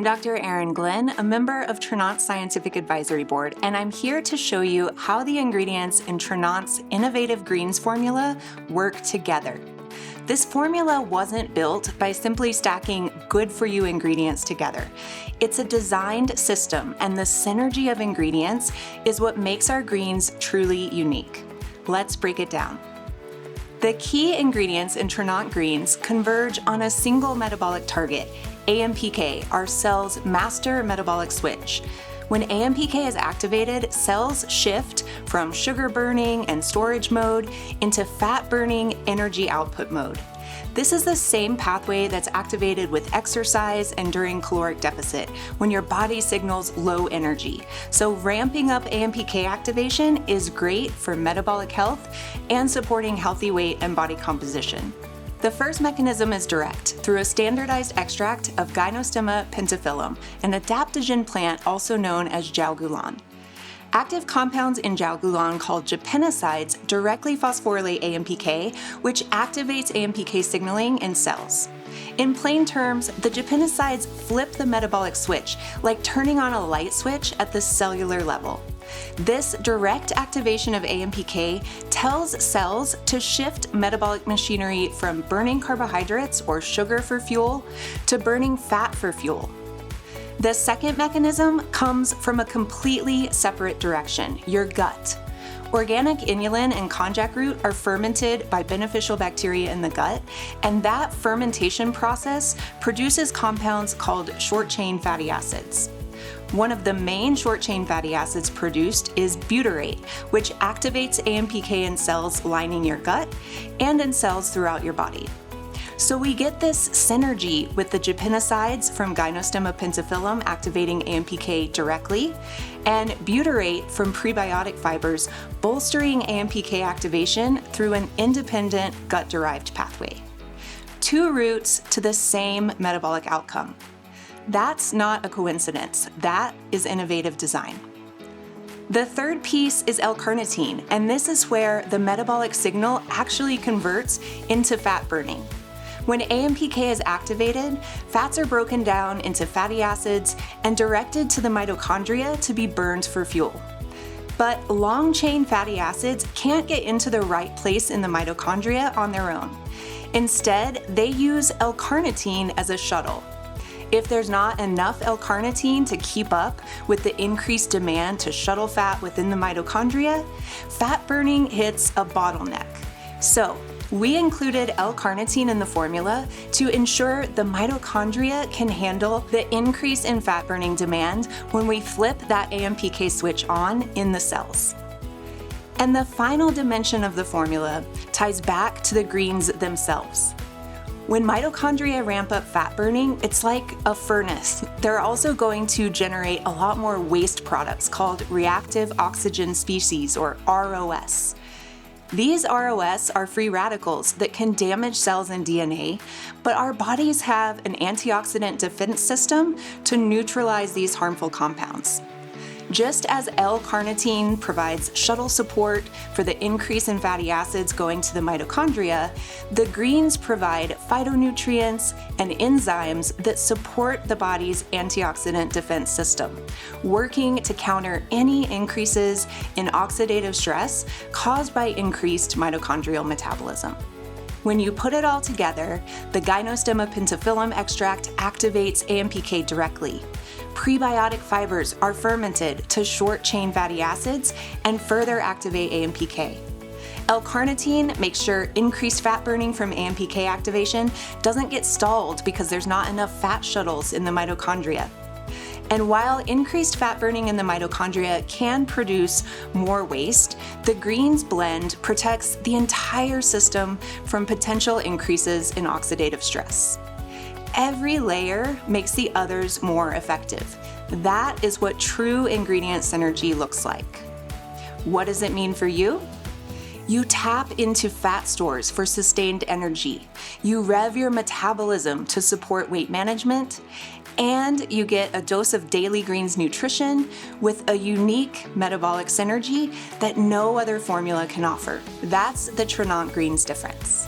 Dr. Erin Glynn, a member of Tranont Scientific Advisory Board, and I'm here to show you how the ingredients in Tranont's innovative greens formula work together. This formula wasn't built by simply stacking good-for-you ingredients together. It's a designed system, and the synergy of ingredients is what makes our greens truly unique. Let's break it down. The key ingredients in Tranont greens converge on a single metabolic target, AMPK, our cell's master metabolic switch. When AMPK is activated, cells shift from sugar burning and storage mode into fat burning energy output mode. This is the same pathway that's activated with exercise and during caloric deficit, when your body signals low energy. So ramping up AMPK activation is great for metabolic health and supporting healthy weight and body composition. The first mechanism is direct, through a standardized extract of Gynostemma pentaphyllum, an adaptogen plant also known as Jiaogulan. Active compounds in Jiaogulan called japinicides directly phosphorylate AMPK, which activates AMPK signaling in cells. In plain terms, the japinicides flip the metabolic switch, like turning on a light switch at the cellular level. This direct activation of AMPK tells cells to shift metabolic machinery from burning carbohydrates or sugar for fuel to burning fat for fuel. The second mechanism comes from a completely separate direction, your gut. Organic inulin and konjac root are fermented by beneficial bacteria in the gut, and that fermentation process produces compounds called short-chain fatty acids. One of the main short-chain fatty acids produced is butyrate, which activates AMPK in cells lining your gut and in cells throughout your body. So we get this synergy with the japinicides from Gynostemma pentaphyllum activating AMPK directly, and butyrate from prebiotic fibers bolstering AMPK activation through an independent gut-derived pathway. Two routes to the same metabolic outcome. That's not a coincidence. That is innovative design. The third piece is L-carnitine, and this is where the metabolic signal actually converts into fat burning. When AMPK is activated, fats are broken down into fatty acids and directed to the mitochondria to be burned for fuel. But long-chain fatty acids can't get into the right place in the mitochondria on their own. Instead, they use L-carnitine as a shuttle. If there's not enough L-carnitine to keep up with the increased demand to shuttle fat within the mitochondria, fat burning hits a bottleneck. So, we included L-carnitine in the formula to ensure the mitochondria can handle the increase in fat burning demand when we flip that AMPK switch on in the cells. And the final dimension of the formula ties back to the greens themselves. When mitochondria ramp up fat burning, it's like a furnace. They're also going to generate a lot more waste products called reactive oxygen species, or ROS. These ROS are free radicals that can damage cells and DNA, but our bodies have an antioxidant defense system to neutralize these harmful compounds. Just as L-carnitine provides shuttle support for the increase in fatty acids going to the mitochondria, the greens provide phytonutrients and enzymes that support the body's antioxidant defense system, working to counter any increases in oxidative stress caused by increased mitochondrial metabolism. When you put it all together, the Gynostemma pentaphyllum extract activates AMPK directly. Prebiotic fibers are fermented to short-chain fatty acids and further activate AMPK. L-carnitine makes sure increased fat burning from AMPK activation doesn't get stalled because there's not enough fat shuttles in the mitochondria. And while increased fat burning in the mitochondria can produce more waste, the greens blend protects the entire system from potential increases in oxidative stress. Every layer makes the others more effective. That is what true ingredient synergy looks like. What does it mean for you? You tap into fat stores for sustained energy. You rev your metabolism to support weight management, and you get a dose of daily greens nutrition with a unique metabolic synergy that no other formula can offer. That's the Tranont Greens difference.